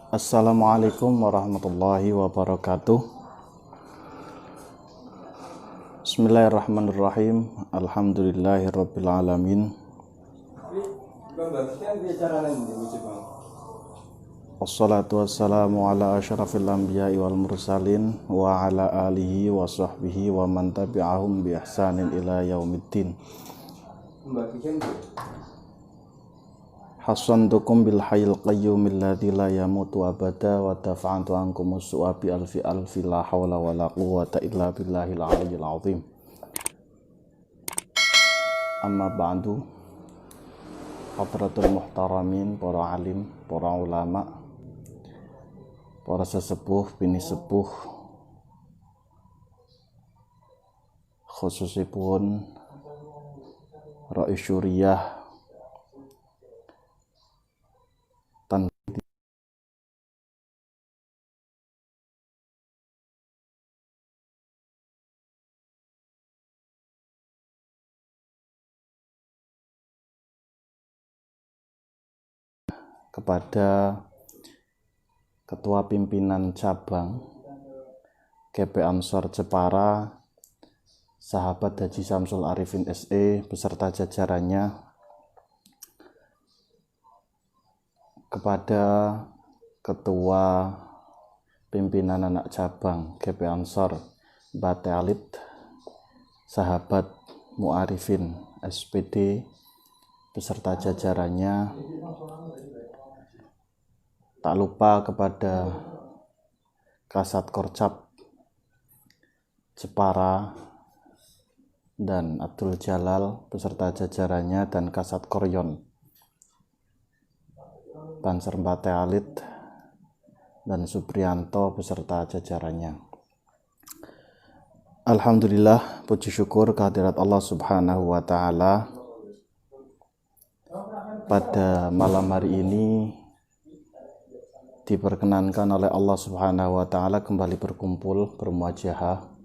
Assalamualaikum warahmatullahi wabarakatuh. Bismillahirrahmanirrahim. Alhamdulillahirabbil alamin. Wassalatu wassalamu ala asyrafil anbiya'i wal mursalin wa ala alihi wa sahbihi wa man tabi'ahum bi ihsanin ila yaumiddin. Hasantukum bil hayyil qayyumil ladzi la yamutu abada wa dafa'tu ankum as-su'a bi alfi la haula wala quwwata illa billahil aliyyil azim. Amma ba'du. Hadratul muhtaramin, para alim, para ulama, para sesepuh, bini sepuh, khususipun Rais Syuriah kepada Ketua Pimpinan Cabang GP Ansor Jepara, sahabat Haji Syamsul Arifin SE beserta jajarannya, kepada Ketua Pimpinan Anak Cabang GP Ansor Bate Alit, sahabat Mu'arifin SPD beserta jajarannya, tak lupa kepada Kasat Korcap Jepara dan Abdul Jalal beserta jajarannya, dan Kasat Koryon Banser Bate Alit dan Supriyanto beserta jajarannya. Alhamdulillah, puji syukur kehadirat Allah Subhanahu wa Ta'ala. Pada malam hari ini diperkenankan oleh Allah Subhanahu wa Ta'ala kembali berkumpul bermuajahah.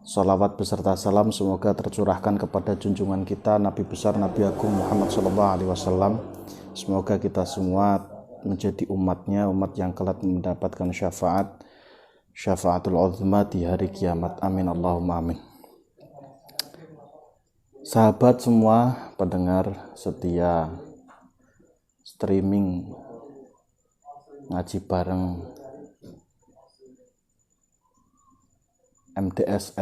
Salawat beserta salam semoga tercurahkan kepada junjungan kita Nabi besar Nabi Agung Muhammad SAW. Semoga kita semua menjadi umatnya, umat yang kelak mendapatkan syafaatul uzma di hari kiamat. Amin Allahumma amin. Sahabat semua, pendengar setia streaming ngaji bareng MTS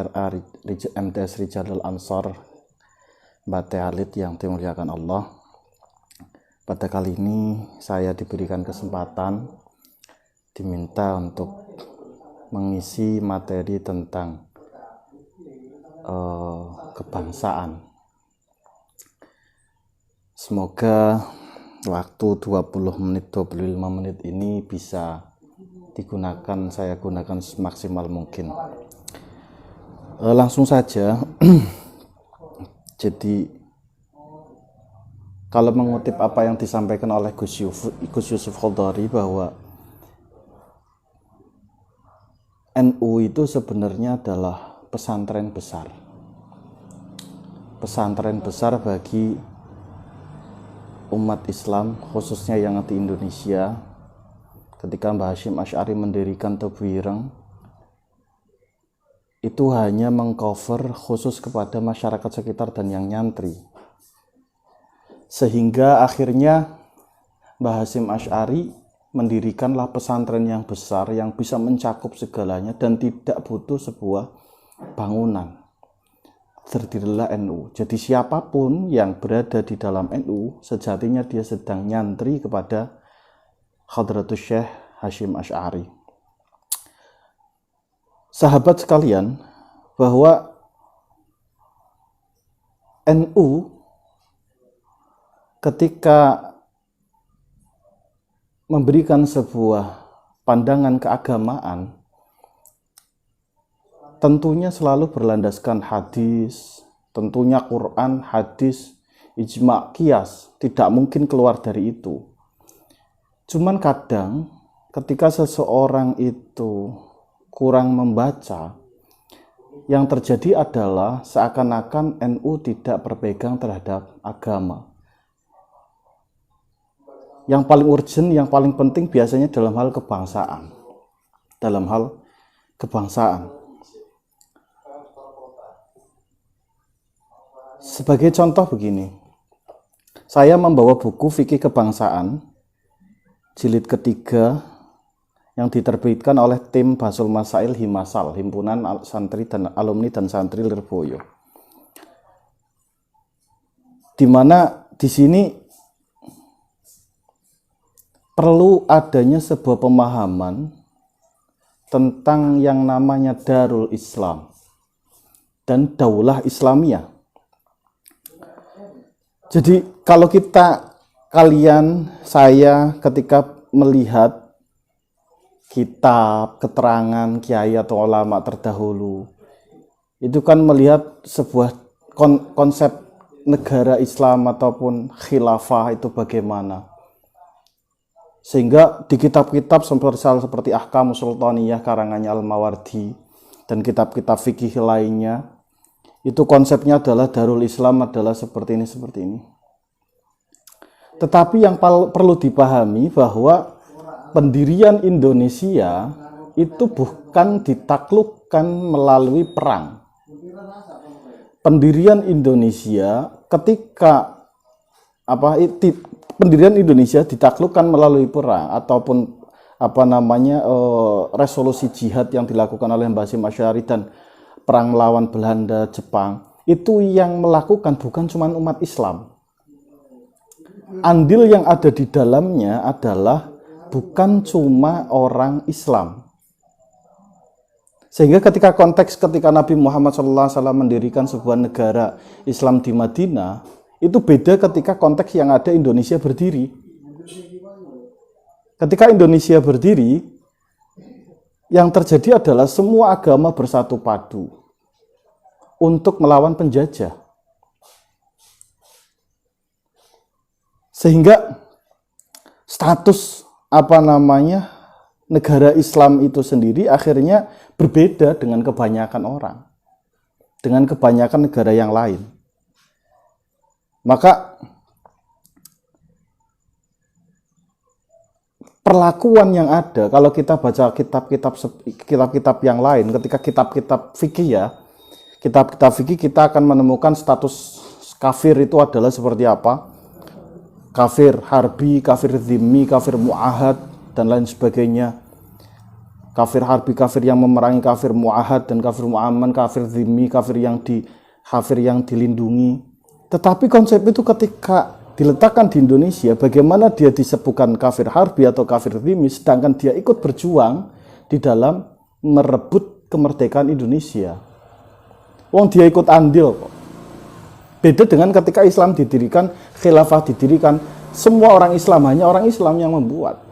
Rijalul Ansor Bate Alit yang dimuliakan Allah. Pada kali ini saya diberikan kesempatan, diminta untuk mengisi materi tentang kebangsaan. Semoga waktu 20 menit 25 menit ini bisa saya gunakan semaksimal mungkin. Langsung saja. Jadi kalau mengutip apa yang disampaikan oleh Gus Yusuf Khodari, bahwa NU itu sebenarnya adalah pesantren besar bagi umat Islam, khususnya yang di Indonesia. Ketika Mbah Hasyim Asy'ari mendirikan Tebu Ireng, itu hanya mengcover khusus kepada masyarakat sekitar dan yang nyantri, sehingga akhirnya Mbah Hasyim Asy'ari mendirikanlah pesantren yang besar yang bisa mencakup segalanya dan tidak butuh sebuah bangunan. Terdirilah NU. Jadi siapapun yang berada di dalam NU sejatinya dia sedang nyantri kepada Hadratus Syekh Hasyim Asy'ari. Sahabat sekalian, bahwa NU ketika memberikan sebuah pandangan keagamaan tentunya selalu berlandaskan hadis, tentunya Quran, hadis, ijma, qiyas, tidak mungkin keluar dari itu. Cuman kadang ketika seseorang itu kurang membaca, yang terjadi adalah seakan-akan NU tidak berpegang terhadap agama. yang paling urgent, yang paling penting biasanya dalam hal kebangsaan. Dalam hal kebangsaan. Sebagai contoh begini, saya membawa buku Fikih Kebangsaan, jilid ketiga, yang diterbitkan oleh tim Basul Masail Himasal, Himpunan Santri dan Alumni dan Santri Lirboyo. Di mana di sini perlu adanya sebuah pemahaman tentang yang namanya Darul Islam dan Daulah Islamiyah. Jadi kalau saya ketika melihat kitab, keterangan kiai atau ulama terdahulu, itu kan melihat sebuah konsep negara Islam ataupun khilafah itu bagaimana. Sehingga di kitab-kitab seperti Ahkamus Sultaniyah karangannya Al-Mawardi dan kitab-kitab fikih lainnya, itu konsepnya adalah Darul Islam adalah seperti ini. Tetapi yang perlu dipahami bahwa pendirian Indonesia itu bukan ditaklukkan melalui perang. Pendirian Indonesia pendirian Indonesia ditaklukkan melalui perang ataupun resolusi jihad yang dilakukan oleh Mbah Hasyim Asy'ari dan perang melawan Belanda, Jepang, itu yang melakukan bukan cuma umat Islam. Andil yang ada di dalamnya adalah bukan cuma orang Islam. Sehingga ketika Nabi Muhammad SAW mendirikan sebuah negara Islam di Madinah, itu beda ketika konteks yang ada Indonesia berdiri. Ketika Indonesia berdiri, yang terjadi adalah semua agama bersatu padu untuk melawan penjajah. Sehingga status negara Islam itu sendiri akhirnya berbeda dengan kebanyakan orang, dengan kebanyakan negara yang lain. Maka perlakuan yang ada kalau kita baca kitab-kitab yang lain, ketika kitab-kitab fikih kita akan menemukan status kafir itu adalah seperti apa? Kafir harbi, kafir dhimmi, kafir mu'ahad dan lain sebagainya. Kafir harbi, kafir yang memerangi, kafir mu'ahad dan kafir mu'aman, kafir dhimmi, kafir yang dilindungi. Tetapi konsep itu ketika diletakkan di Indonesia, bagaimana dia disebutkan kafir harbi atau kafir dhimmi, sedangkan dia ikut berjuang di dalam merebut kemerdekaan Indonesia. Dia ikut andil kok. Beda dengan ketika Islam didirikan, khilafah didirikan, semua orang Islam, hanya orang Islam yang membuat.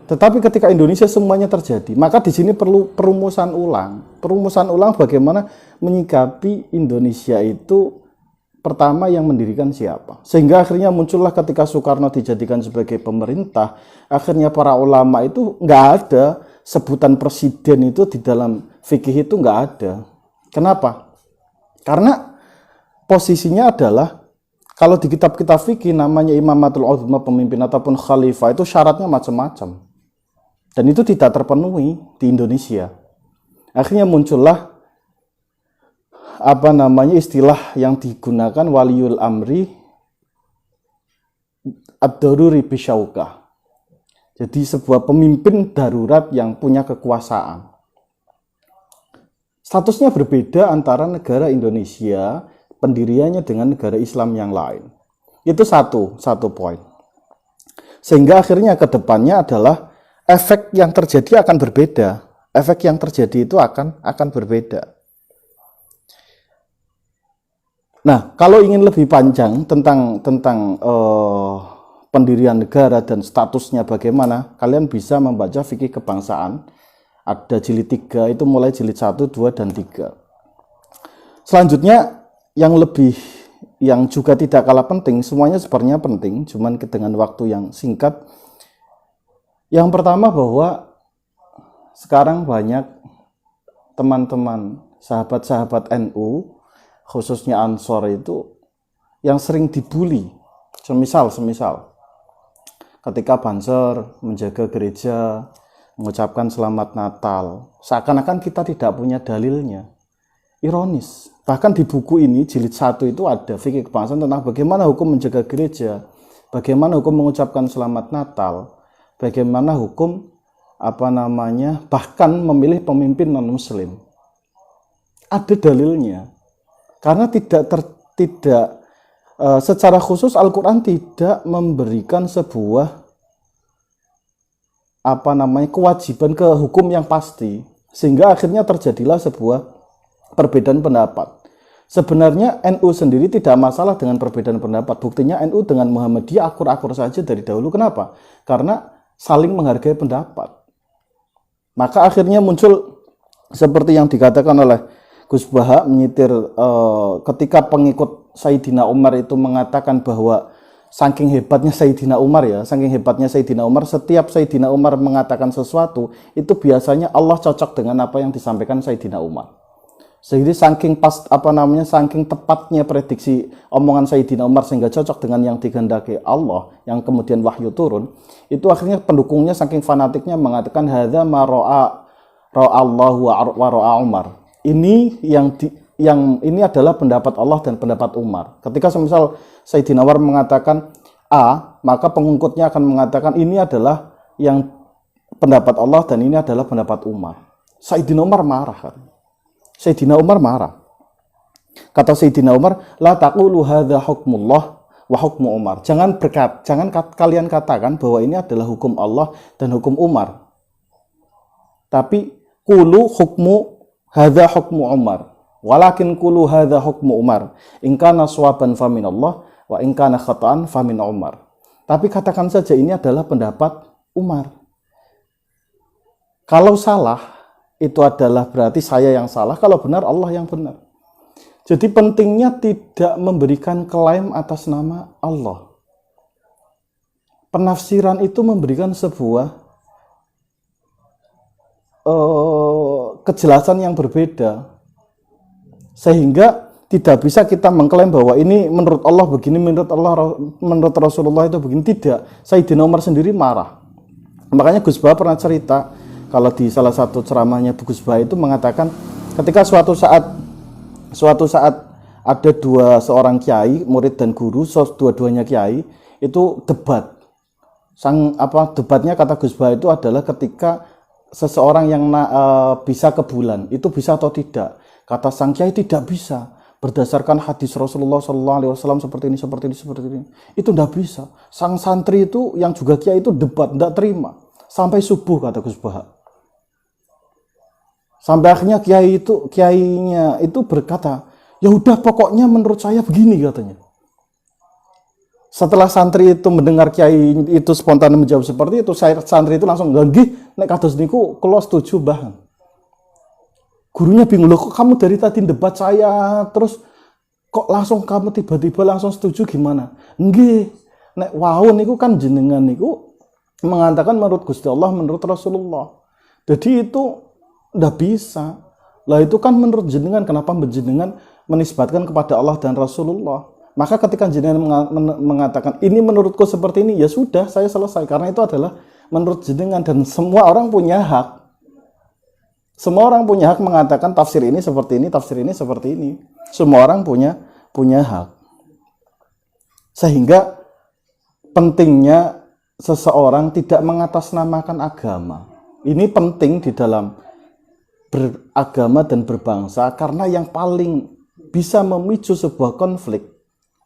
Tetapi ketika Indonesia semuanya terjadi, maka di sini perlu perumusan ulang bagaimana menyikapi Indonesia itu pertama yang mendirikan siapa. Sehingga akhirnya muncullah ketika Soekarno dijadikan sebagai pemerintah, akhirnya para ulama itu nggak ada sebutan presiden itu di dalam fikih itu nggak ada. Kenapa? Karena posisinya adalah kalau di kitab-kitab fikih namanya imamatul uzma, pemimpin ataupun khalifah, itu syaratnya macam-macam. Dan itu tidak terpenuhi di Indonesia. Akhirnya muncullah istilah yang digunakan waliul amri ad-daruri bisyaukah. Jadi sebuah pemimpin darurat yang punya kekuasaan. Statusnya berbeda antara negara Indonesia pendiriannya dengan negara Islam yang lain. Itu satu poin. Sehingga akhirnya ke depannya adalah efek yang terjadi akan berbeda. Efek yang terjadi itu akan berbeda. Nah, kalau ingin lebih panjang tentang pendirian negara dan statusnya bagaimana, kalian bisa membaca fikih kebangsaan. Ada jilid 3, itu mulai jilid 1, 2, dan 3. Selanjutnya, yang juga tidak kalah penting, semuanya sebenarnya penting, cuman dengan waktu yang singkat. Yang pertama bahwa sekarang banyak teman-teman, sahabat-sahabat NU, khususnya Ansor itu, yang sering dibully Semisal ketika Banser menjaga gereja, mengucapkan selamat Natal, seakan-akan kita tidak punya dalilnya. Ironis. Bahkan di buku ini, jilid 1 itu ada fikih kebangsaan tentang bagaimana hukum menjaga gereja, bagaimana hukum mengucapkan selamat Natal, bagaimana hukum bahkan memilih pemimpin non-muslim. Ada dalilnya. Karena secara khusus Al-Quran tidak memberikan sebuah kewajiban ke hukum yang pasti, sehingga akhirnya terjadilah sebuah perbedaan pendapat. Sebenarnya NU sendiri tidak masalah dengan perbedaan pendapat. Buktinya NU dengan Muhammadiyah akur-akur saja dari dahulu. Kenapa? Karena saling menghargai pendapat. Maka akhirnya muncul seperti yang dikatakan oleh Gus Baha menyitir ketika pengikut Sayyidina Umar itu mengatakan bahwa saking hebatnya Sayyidina Umar, setiap Sayyidina Umar mengatakan sesuatu, itu biasanya Allah cocok dengan apa yang disampaikan Sayyidina Umar. Sehingga saking tepatnya prediksi omongan Sayyidina Umar sehingga cocok dengan yang dikehendaki Allah, yang kemudian wahyu turun, itu akhirnya pendukungnya saking fanatiknya mengatakan hadza ma ra'a Allahu wa ra'a Umar. Ini ini adalah pendapat Allah dan pendapat Umar. Ketika semisal Sayyidina Umar mengatakan A, maka pengikutnya akan mengatakan ini adalah yang pendapat Allah dan ini adalah pendapat Umar. Sayyidina Umar marah kan. Kata Sayyidina Umar, la taqulu hadza hukmullah wa hukmu Umar. Jangan kalian katakan bahwa ini adalah hukum Allah dan hukum Umar. Tapi qulu hukmu hadza hukmu Umar. Walakin qulu hadza hukmu Umar. In kana shawaban fa min Allah wa in kana khata'an fa min Umar. Tapi katakan saja ini adalah pendapat Umar. Kalau salah itu adalah berarti saya yang salah, kalau benar Allah yang benar. Jadi pentingnya tidak memberikan klaim atas nama Allah. Penafsiran itu memberikan sebuah kejelasan yang berbeda. Sehingga tidak bisa kita mengklaim bahwa ini menurut Allah begini, menurut Rasulullah itu begini. Tidak. Sayyidina Umar sendiri marah. Makanya Gus Baha pernah cerita, kalau di salah satu ceramahnya Gus Baha itu mengatakan ketika suatu saat ada seorang kiai, murid dan guru, dua-duanya kiai itu debat. Debatnya kata Gus Baha itu adalah ketika seseorang yang bisa ke bulan itu bisa atau tidak. Kata sang kiai tidak bisa. Berdasarkan hadis Rasulullah SAW seperti ini. Itu tidak bisa. Sang santri itu yang juga kiai itu debat, tidak terima. Sampai subuh kata Gus Baha. Sampai akhirnya kiainya itu berkata, ya udah pokoknya menurut saya begini katanya. Setelah santri itu mendengar kiai itu spontan menjawab seperti itu, santri itu langsung nggih nek kados niku kula setuju Mbah. Gurunya bingung, loh kok kamu dari tadi debat saya terus kok langsung kamu tiba-tiba langsung setuju gimana? Nggih, nek wau niku kan jenengan niku mengatakan menurut Gusti Allah, menurut Rasulullah. Jadi itu ndak bisa. Lah itu kan menurut jenengan, kenapa jenengan menisbatkan kepada Allah dan Rasulullah? Maka ketika jenengan mengatakan ini menurutku seperti ini, ya sudah, saya selesai. Karena itu adalah menurut jenengan dan semua orang punya hak. Semua orang punya hak mengatakan tafsir ini seperti ini, tafsir ini seperti ini. Semua orang punya hak. Sehingga pentingnya seseorang tidak mengatasnamakan agama. Ini penting di dalam beragama dan berbangsa, karena yang paling bisa memicu sebuah konflik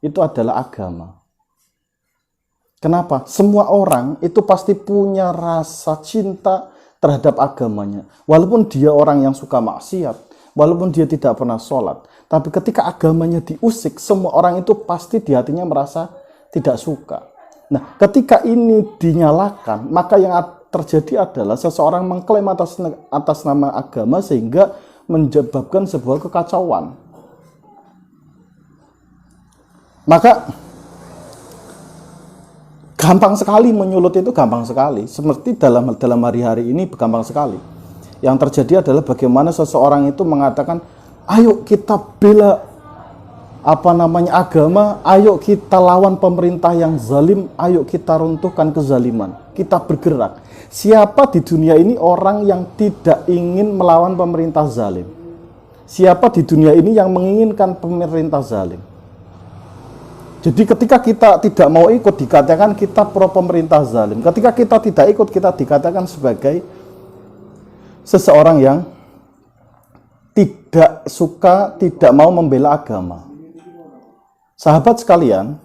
itu adalah agama. Kenapa? Semua orang itu pasti punya rasa cinta terhadap agamanya. Walaupun dia orang yang suka maksiat, walaupun dia tidak pernah sholat, tapi ketika agamanya diusik, semua orang itu pasti di hatinya merasa tidak suka. Nah, ketika ini dinyalakan, maka yang terjadi adalah seseorang mengklaim atas nama agama sehingga menyebabkan sebuah kekacauan. Maka gampang sekali menyulut, itu gampang sekali. Seperti dalam hari-hari ini gampang sekali. Yang terjadi adalah bagaimana seseorang itu mengatakan, ayo kita bela agama, ayo kita lawan pemerintah yang zalim, ayo kita runtuhkan kezaliman, kita bergerak. Siapa di dunia ini orang yang tidak ingin melawan pemerintah zalim? Siapa di dunia ini yang menginginkan pemerintah zalim? Jadi ketika kita tidak mau ikut, dikatakan kita pro pemerintah zalim. Ketika kita tidak ikut, kita dikatakan sebagai seseorang yang tidak suka, tidak mau membela agama. Sahabat sekalian,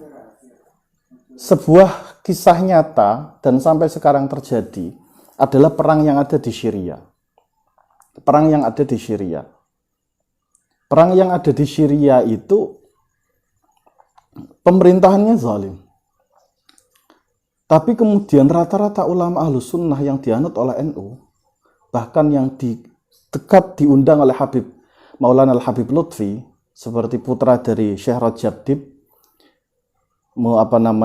sebuah kisah nyata dan sampai sekarang terjadi adalah perang yang ada di Syria. Perang yang ada di Syria. Perang yang ada di Syria itu pemerintahannya zalim. Tapi kemudian rata-rata ulama Ahlus Sunnah yang dianut oleh NU, bahkan yang dekat diundang oleh Habib Maulana Al-Habib Lutfi, seperti putra dari Syekh Rajab Dib,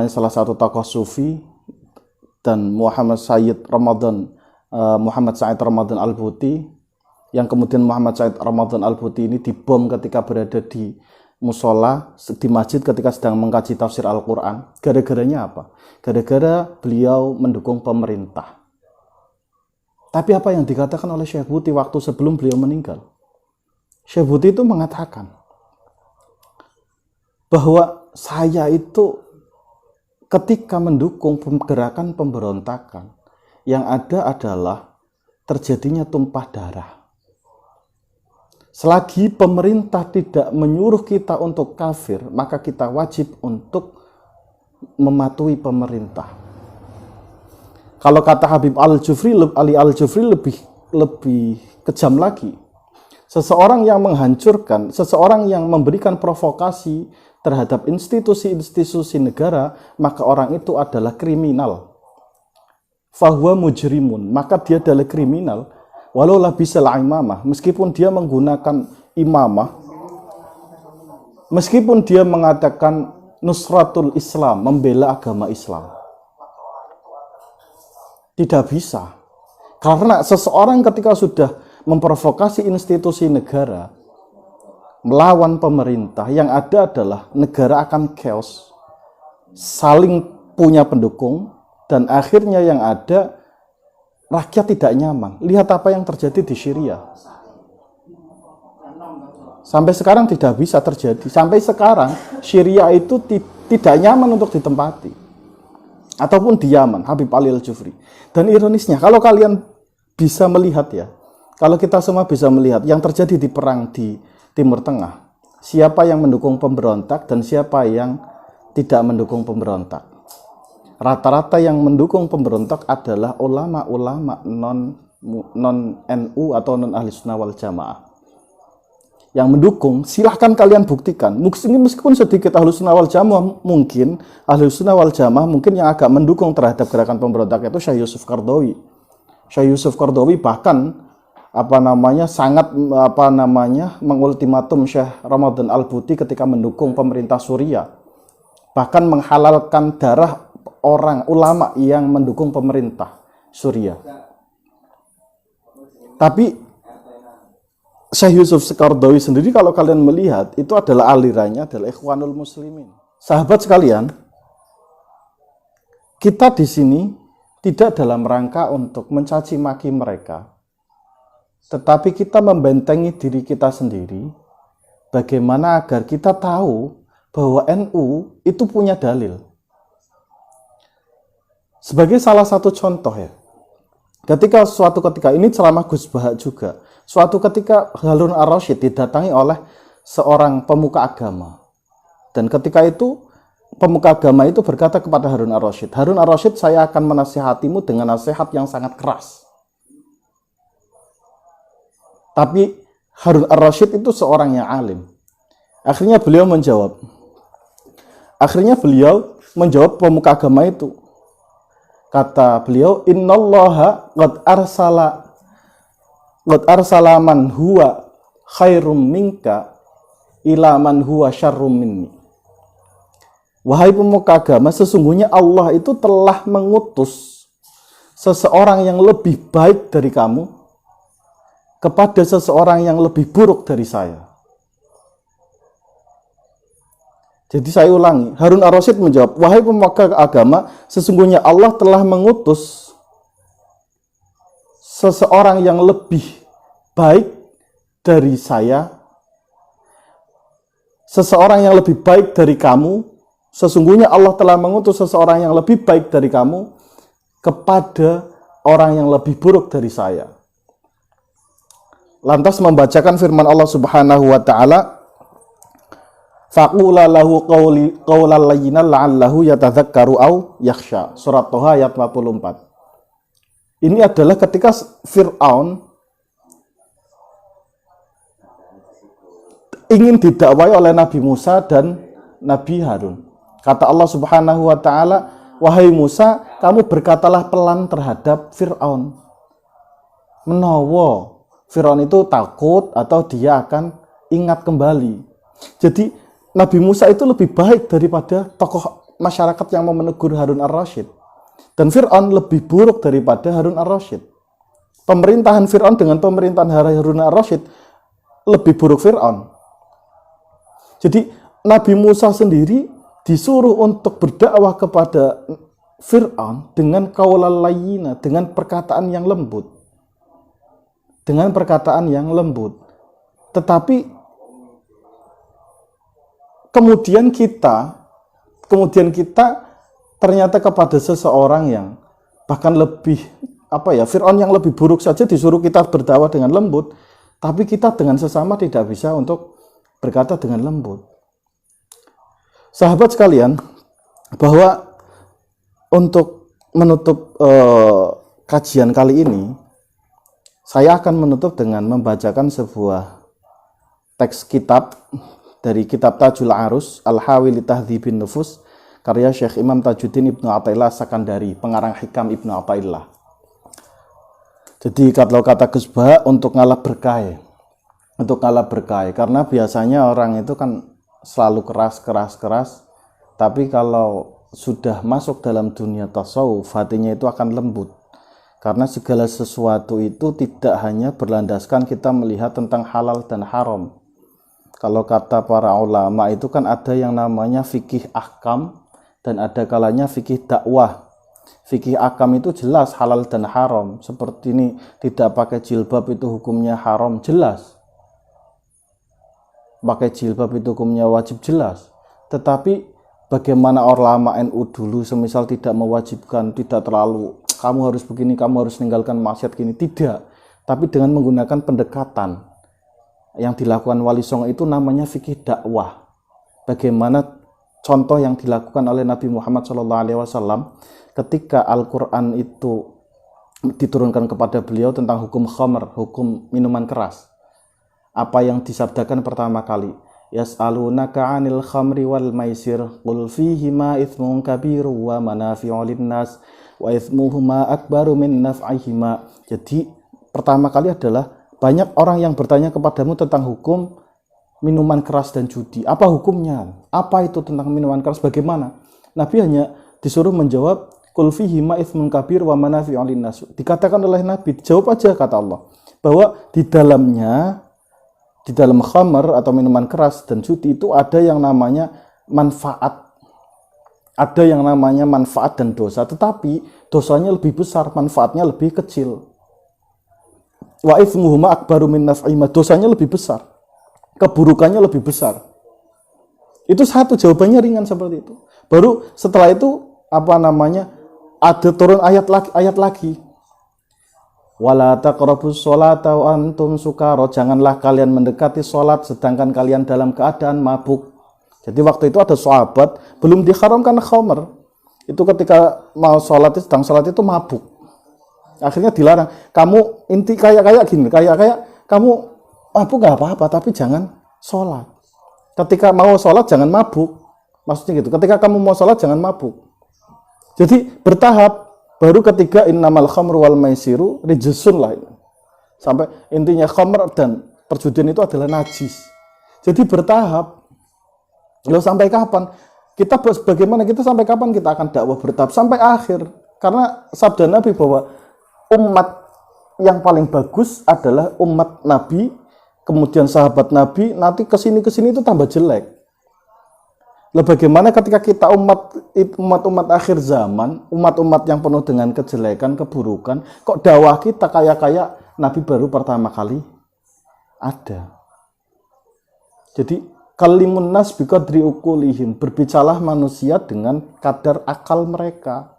salah satu tokoh sufi, dan Muhammad Said Ramadan Al-Buti, yang kemudian Muhammad Said Ramadan Al-Buti ini dibom ketika berada di musola, di masjid ketika sedang mengkaji tafsir Al-Quran. Gara-garanya apa? Gara-gara beliau mendukung pemerintah. Tapi apa yang dikatakan oleh Syekh Buti waktu sebelum beliau meninggal? Syekh Buti itu mengatakan bahwa saya itu ketika mendukung gerakan pemberontakan, yang ada adalah terjadinya tumpah darah. Selagi pemerintah tidak menyuruh kita untuk kafir, maka kita wajib untuk mematuhi pemerintah. Kalau kata Habib Ali Al-Jufri lebih kejam lagi. Seseorang yang menghancurkan, seseorang yang memberikan provokasi terhadap institusi-institusi negara, maka orang itu adalah kriminal. Fahuwa mujrimun, maka dia adalah kriminal. Walau labisal imamah, meskipun dia menggunakan imamah, meskipun dia mengatakan nusratul Islam, membela agama Islam. Tidak bisa. Karena seseorang ketika sudah memprovokasi institusi negara, melawan pemerintah, yang ada adalah negara akan chaos, saling punya pendukung, dan akhirnya yang ada rakyat tidak nyaman. Lihat apa yang terjadi di Syria. Sampai sekarang tidak bisa terjadi. Sampai sekarang Syria itu tidak nyaman untuk ditempati. Ataupun di Yaman, Habib Ali Al-Jufri. Dan ironisnya, kalau kalian bisa melihat ya, kalau kita semua bisa melihat yang terjadi di perang di Timur Tengah, siapa yang mendukung pemberontak dan siapa yang tidak mendukung pemberontak. Rata-rata yang mendukung pemberontak adalah ulama-ulama non-NU atau non-Ahli Sunnah wal Jamaah. Yang mendukung, silahkan kalian buktikan. Meskipun sedikit Ahli Sunnah wal Jamaah mungkin, Ahli Sunnah wal Jamaah mungkin yang agak mendukung terhadap gerakan pemberontak itu Syekh Yusuf Qaradawi. Syekh Yusuf Qaradawi bahkan sangat mengultimatum Syekh Ramadan Al-Buti ketika mendukung pemerintah Suriah. Bahkan menghalalkan darah orang ulama yang mendukung pemerintah Suriah. Tapi Syekh Yusuf Qaradawi sendiri kalau kalian melihat itu adalah alirannya adalah Ikhwanul Muslimin. Sahabat sekalian, kita di sini tidak dalam rangka untuk mencaci maki mereka, tetapi kita membentengi diri kita sendiri bagaimana agar kita tahu bahwa NU itu punya dalil. Sebagai salah satu contoh ya, suatu ketika ini ceramah Gus Bahak juga, suatu ketika Harun Ar-Rasyid didatangi oleh seorang pemuka agama, dan ketika itu pemuka agama itu berkata kepada Harun Ar-Rasyid, Harun Ar-Rasyid, saya akan menasihatimu dengan nasihat yang sangat keras. Tapi Harun Ar-Rasyid itu seorang yang alim. Akhirnya beliau menjawab pemuka agama itu. Kata beliau, innallaha qad arsala man huwa khairum minka ila man huwa syarrum minni. Wahai pemuka agama, sesungguhnya Allah itu telah mengutus seseorang yang lebih baik dari kamu kepada seseorang yang lebih buruk dari saya. Jadi saya ulangi, Harun ar-Rasyid menjawab, wahai pemuka agama, sesungguhnya Allah telah mengutus seseorang yang lebih baik dari saya, seseorang yang lebih baik dari kamu, sesungguhnya Allah telah mengutus seseorang yang lebih baik dari kamu kepada orang yang lebih buruk dari saya. Lantas membacakan firman Allah Subhanahu wa taala, faqula lahu qawlan layyinan la'allahu yatadzakkaru aw yakhsha. Surat Thaha ayat 44. Ini adalah ketika Fir'aun ingin didakwai oleh Nabi Musa dan Nabi Harun. Kata Allah Subhanahu wa taala, wahai Musa, kamu berkatalah pelan terhadap Fir'aun. Menawa Fir'aun itu takut atau dia akan ingat kembali. Jadi Nabi Musa itu lebih baik daripada tokoh masyarakat yang mau menegur Harun ar-Rasyid. Dan Fir'aun lebih buruk daripada Harun ar-Rasyid. Pemerintahan Fir'aun dengan pemerintahan Harun ar-Rasyid lebih buruk Fir'aun. Jadi Nabi Musa sendiri disuruh untuk berdakwah kepada Fir'aun dengan qaulal layyina, dengan perkataan yang lembut. Dengan perkataan yang lembut. Tetapi kemudian kita ternyata kepada seseorang yang bahkan lebih Fir'aun yang lebih buruk saja disuruh kita berdakwah dengan lembut, tapi kita dengan sesama tidak bisa untuk berkata dengan lembut. Sahabat sekalian, bahwa untuk menutup kajian kali ini, saya akan menutup dengan membacakan sebuah teks kitab dari kitab Tajul Arus Al-Hawi li Tahdzibin Nufus karya Syekh Imam Tajuddin Ibnu Athaillah Sakandari, pengarang Hikam Ibnu Athaillah. Jadi kalau kata Gus Bah, untuk ngalah berkah, karena biasanya orang itu kan selalu keras, tapi kalau sudah masuk dalam dunia tasawuf, hatinya itu akan lembut. Karena segala sesuatu itu tidak hanya berlandaskan kita melihat tentang halal dan haram. Kalau kata para ulama itu kan ada yang namanya fikih ahkam dan ada kalanya fikih dakwah. Fikih ahkam itu jelas halal dan haram. Seperti ini, tidak pakai jilbab itu hukumnya haram, jelas. Pakai jilbab itu hukumnya wajib, jelas. Tetapi bagaimana ulama NU dulu semisal tidak mewajibkan, tidak terlalu kamu harus begini, kamu harus meninggalkan maksiat gini, tidak. Tapi dengan menggunakan pendekatan yang dilakukan Wali Songo itu namanya fikih dakwah. Bagaimana contoh yang dilakukan oleh Nabi Muhammad SAW ketika Al-Quran itu diturunkan kepada beliau tentang hukum khamr, hukum minuman keras. Apa yang disabdakan pertama kali? Yas'alunaka 'anil khamri wal maisir qul fihima itsmun kabiru wa manafi'u lin-nas wa itsmuhuma akbaru min naf'ihima. Jadi pertama kali adalah banyak orang yang bertanya kepadamu tentang hukum minuman keras dan judi. Apa hukumnya? Apa itu tentang minuman keras? Bagaimana? Nabi hanya disuruh menjawab qul fihima itsmun kabir wa manafi'u lin-nas. Dikatakan oleh Nabi, jawab aja kata Allah, bahwa di dalam khamr atau minuman keras dan judi itu ada yang namanya manfaat. Ada yang namanya manfaat dan dosa, tetapi dosanya lebih besar, manfaatnya lebih kecil. Wa itsmuhuma akbaru min naf'ihima, dosanya lebih besar, keburukannya lebih besar. Itu satu, jawabannya ringan seperti itu. Baru setelah itu ada turun ayat lagi. Wala taqrabus sholata wa antum sukara, janganlah kalian mendekati sholat sedangkan kalian dalam keadaan mabuk. Jadi waktu itu ada sahabat belum diharamkan khamr. Itu ketika mau sholat, sedang sholat itu mabuk. Akhirnya dilarang. Kamu inti kayak gini, kayak kamu mabuk nggak apa-apa, tapi jangan sholat. Ketika mau sholat jangan mabuk. Maksudnya gitu. Ketika kamu mau sholat jangan mabuk. Jadi bertahap. Baru ketiga innamal khamru wal maisiru rijsun lah. Sampai intinya khamr dan perjudian itu adalah najis. Jadi bertahap. Loh, sampai kapan? Bagaimana kita sampai kapan kita akan dakwah bertahap? Sampai akhir. Karena sabda Nabi bahwa umat yang paling bagus adalah umat Nabi, kemudian sahabat Nabi, nanti kesini itu tambah jelek. Lah bagaimana ketika kita umat akhir zaman, umat-umat yang penuh dengan kejelekan, keburukan, kok dakwah kita kayak Nabi baru pertama kali ada. Jadi kalimun nas biqadri uqulihim, berbicaralah manusia dengan kadar akal mereka.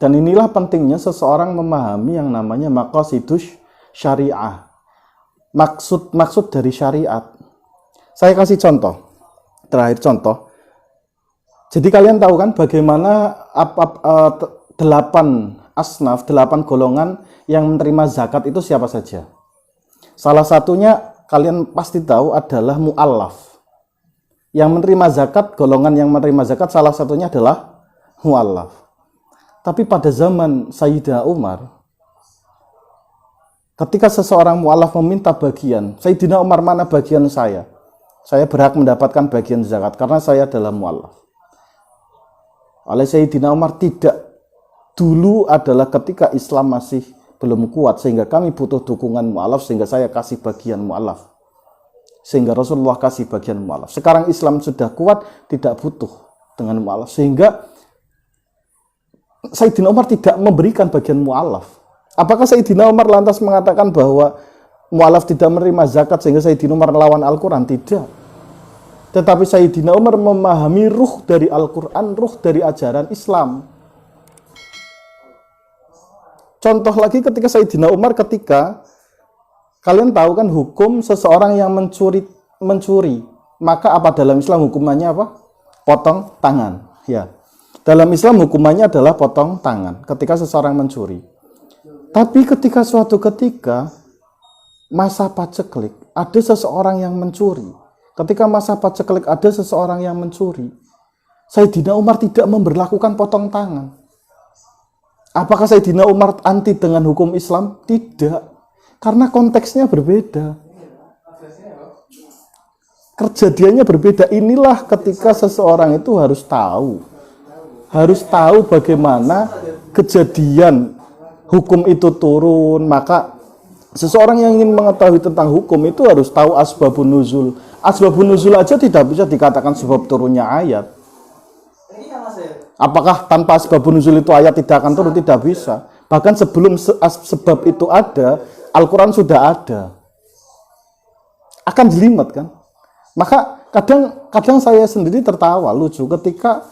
Dan inilah pentingnya seseorang memahami yang namanya maqasidus syariah. Maksud dari syariat. Saya kasih contoh. Terakhir contoh. Jadi kalian tahu kan bagaimana 8 asnaf, 8 golongan yang menerima zakat itu siapa saja? Salah satunya kalian pasti tahu adalah mu'allaf. Yang menerima zakat, golongan yang menerima zakat salah satunya adalah mu'allaf. Tapi pada zaman Sayyidina Umar, ketika seseorang mu'allaf meminta bagian, Sayyidina Umar, mana bagian saya? Saya berhak mendapatkan bagian zakat karena saya adalah mu'allaf. Oleh Sayyidina Umar tidak. Dulu adalah ketika Islam masih belum kuat sehingga kami butuh dukungan mu'allaf sehingga saya kasih bagian mu'allaf. Sehingga Rasulullah kasih bagian mu'allaf. Sekarang Islam sudah kuat, tidak butuh dengan mu'allaf. Sehingga Sayyidina Umar tidak memberikan bagian mu'allaf. Apakah Sayyidina Umar lantas mengatakan bahwa mu'allaf tidak menerima zakat sehingga Sayyidina Umar melawan Al-Quran? Tidak. Tetapi Sayyidina Umar memahami ruh dari Al-Quran, ruh dari ajaran Islam. Contoh lagi ketika Sayyidina Umar ketika kalian tahu kan hukum seseorang yang mencuri. Maka apa dalam Islam hukumannya apa? Potong tangan. Ya. Dalam Islam hukumannya adalah potong tangan ketika seseorang mencuri. Tapi ketika suatu ketika masa paceklik ada seseorang yang mencuri. Ketika masa paceklik ada seseorang yang mencuri, Sayyidina Umar tidak memberlakukan potong tangan. Apakah Sayyidina Umar anti dengan hukum Islam? Tidak. Karena konteksnya berbeda. Kejadiannya berbeda. Inilah ketika seseorang itu harus tahu. Harus tahu bagaimana kejadian hukum itu turun. Maka seseorang yang ingin mengetahui tentang hukum itu harus tahu asbabun nuzul. Asbabun nuzul aja tidak bisa dikatakan sebab turunnya ayat. Apakah tanpa asbabun nuzul itu ayat tidak akan turun? Tidak bisa. Bahkan sebelum sebab itu ada, Al-Quran sudah ada. Akan jelimet kan? Maka kadang saya sendiri tertawa, lucu ketika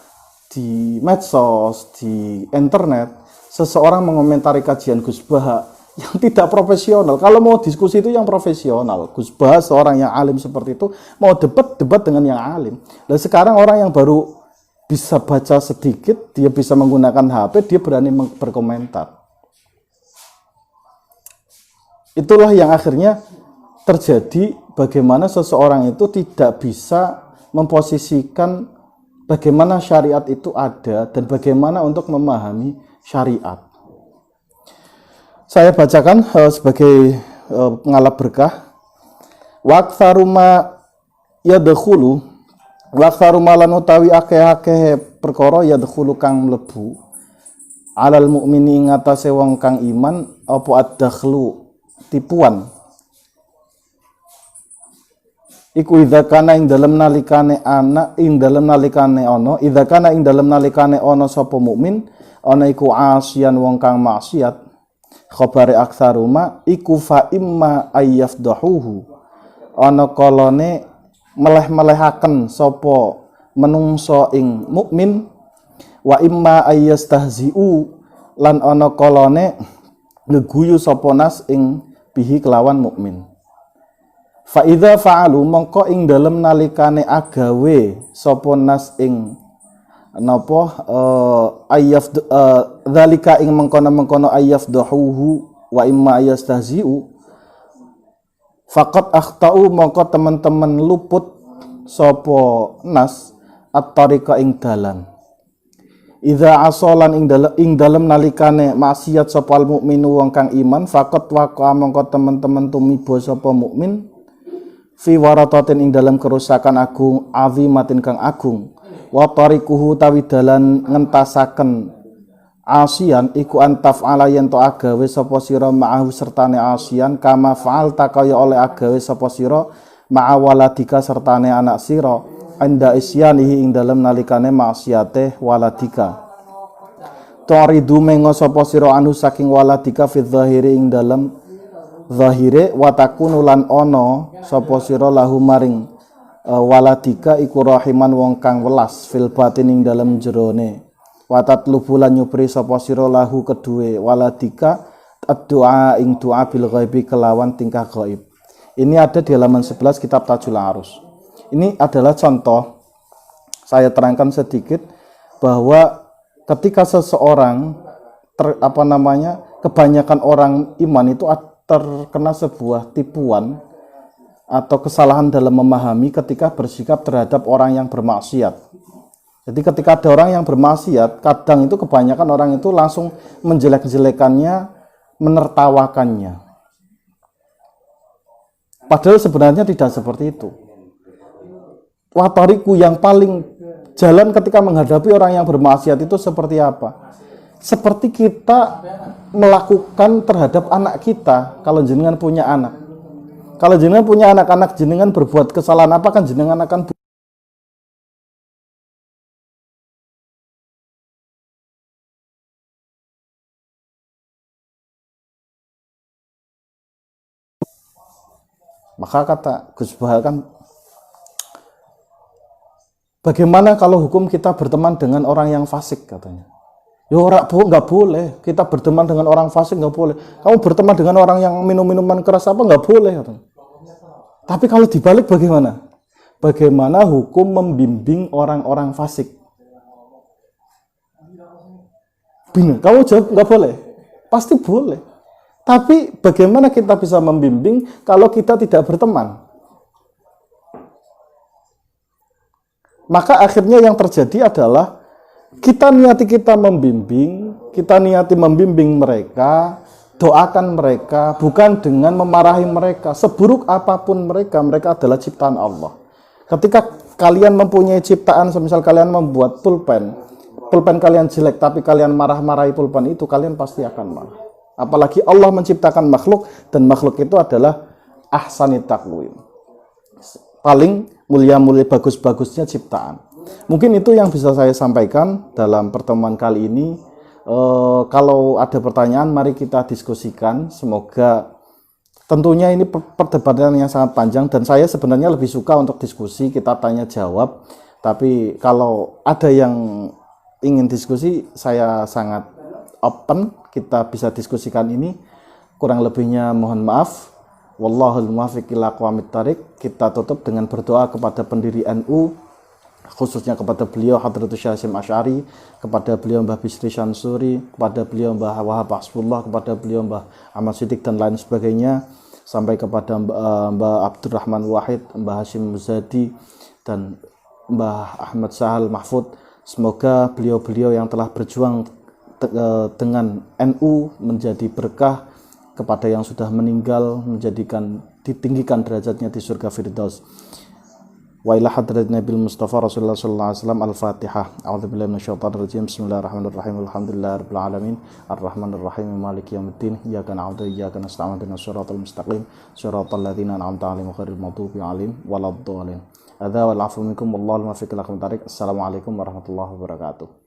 di medsos, di internet, seseorang mengomentari kajian Gus Baha yang tidak profesional. Kalau mau diskusi itu yang profesional. Gus Baha seorang yang alim seperti itu, mau debat dengan yang alim. Dan sekarang orang yang baru bisa baca sedikit, dia bisa menggunakan HP, dia berani berkomentar. Itulah yang akhirnya terjadi, bagaimana seseorang itu tidak bisa memposisikan bagaimana syariat itu ada dan bagaimana untuk memahami syariat. Saya bacakan sebagai pengalap berkah. Waqtsaruma yadkhulu waqtsaruma lan utawi akeh-akeh perkara yadkhulu kang mlebu alal mukmini ing atase wong kang iman apa ad-dakhlu tipuan. Iku idza kana ing dalem nalikane ana ing dalem nalikane ana idza kana ing dalem nalikane ana sapa mukmin ana iku asian wong kang maksiat. Khabari aktsaruma iku fa imma ayyafdahuhu ana kalane meleh-melehaken sapa menungso ing mukmin wa imma ayyastahzi'u lan ana kalane ngeguyu sapa nas ing bihi kelawan mukmin. Fa idza fa'alu mongko ing dalem nalikane agawe sapa nas ing napa dzalika ing mengkono-mengkono ayyafdahuhu wa imma yastahzi'u faqat akhtau mongko teman-teman luput sapa nas at-tariqa ing dalan. Idza asolan ing dalem nalikane maksiat sapa mukminu wong kang iman faqat waqa mongko teman-teman tumiba sapa mukmin fi waratatin ing dalem kerusakan agung azimatin kang agung. Wa tariquhu tawi dalan ngentasaken asian iku antaf ala yen to agawe sapa sira ma'ahu sertane asian kama fa'al takaya oleh agawe sapa sira ma'a waladika sertane anak sira anda isyanihi ing dalem nalikane maksiate waladika. Tu'ridu mengo sapa sira anu saking waladika fi dzahiri ing dalem zahire wa takunu lan ana sapa sira lahu maring waladika iku rahiman wong kang welas fil batin ing dalem jerone. Wa tatlubu lan nyupri sapa sira lahu kedue waladika ad-du'a ing doa bil ghaibi kelawan tingkah gaib. Ini ada di halaman 11 kitab Tajul Arus. Ini adalah contoh, saya terangkan sedikit bahwa ketika seseorang kebanyakan orang iman itu terkena sebuah tipuan atau kesalahan dalam memahami ketika bersikap terhadap orang yang bermaksiat. Jadi ketika ada orang yang bermaksiat, kadang itu kebanyakan orang itu langsung menjelek-jelekannya, menertawakannya. Padahal sebenarnya tidak seperti itu. Watariku yang paling jalan ketika menghadapi orang yang bermaksiat itu seperti apa? Seperti kita melakukan terhadap anak kita kalau jenengan punya anak. Kalau jenengan punya anak-anak, jenengan berbuat kesalahan apa kan jenengan akan maka kata Gus Bahal kan, bagaimana kalau hukum kita berteman dengan orang yang fasik katanya. Ya nggak boleh. Kita berteman dengan orang fasik nggak boleh. Kamu berteman dengan orang yang minum-minuman keras apa nggak boleh katanya. Tapi kalau dibalik bagaimana? Bagaimana hukum membimbing orang-orang fasik? Bingung. Kamu jawab nggak boleh. Pasti boleh. Tapi bagaimana kita bisa membimbing kalau kita tidak berteman? Maka akhirnya yang terjadi adalah kita niati membimbing mereka, doakan mereka, bukan dengan memarahi mereka. Seburuk apapun mereka adalah ciptaan Allah. Ketika kalian mempunyai ciptaan, semisal kalian membuat pulpen kalian jelek, tapi kalian marah-marahi pulpen itu, kalian pasti akan marah. Apalagi Allah menciptakan makhluk, dan makhluk itu adalah ahsanit taqwim. Paling mulia-mulia, bagus-bagusnya ciptaan. Mungkin itu yang bisa saya sampaikan dalam pertemuan kali ini. Kalau ada pertanyaan, mari kita diskusikan. Semoga tentunya ini perdebatan yang sangat panjang, dan saya sebenarnya lebih suka untuk diskusi, kita tanya jawab. Tapi kalau ada yang ingin diskusi, saya sangat open. Kita bisa diskusikan ini. Kurang lebihnya mohon maaf. Wallahul muwaffiq ila aqwamit thariq. Kita tutup dengan berdoa kepada pendiri NU, khususnya kepada beliau Hadratus Syekh Hasyim Asy'ari, kepada beliau Mbah Bisri Syansuri, kepada beliau Mbah Wahab Hasbullah, kepada beliau Mbah Ahmad Siddiq dan lain sebagainya, sampai kepada Mbah Abdurrahman Wahid, Mbah Hashim Muzadi, dan Mbah Ahmad Sahal Mahfud. Semoga beliau-beliau yang telah berjuang dengan NU menjadi berkah kepada yang sudah meninggal, ditinggikan derajatnya di surga Firdaus. Wa ila hadrat Nabil Mustafa Rasulullah sallallahu alaihi wasallam. Al-Fatihah. A'udzubillahi minasyaitonir rajim. Bismillahirrahmanirrahim. Alhamdulillahirabbil alamin. Arrahmanir rahim. Maliki yaumiddin. Iyyaka na'budu wa iyyaka nasta'in. Ihdinas siratal mustaqim. Siratal ladzina an'amta 'alaihim ghairil maghdubi 'alaihim waladdallin. Adza wal 'afwu minkum wallahu al-muwaffiq ila aqwamit thariq. Assalamualaikum warahmatullahi wabarakatuh.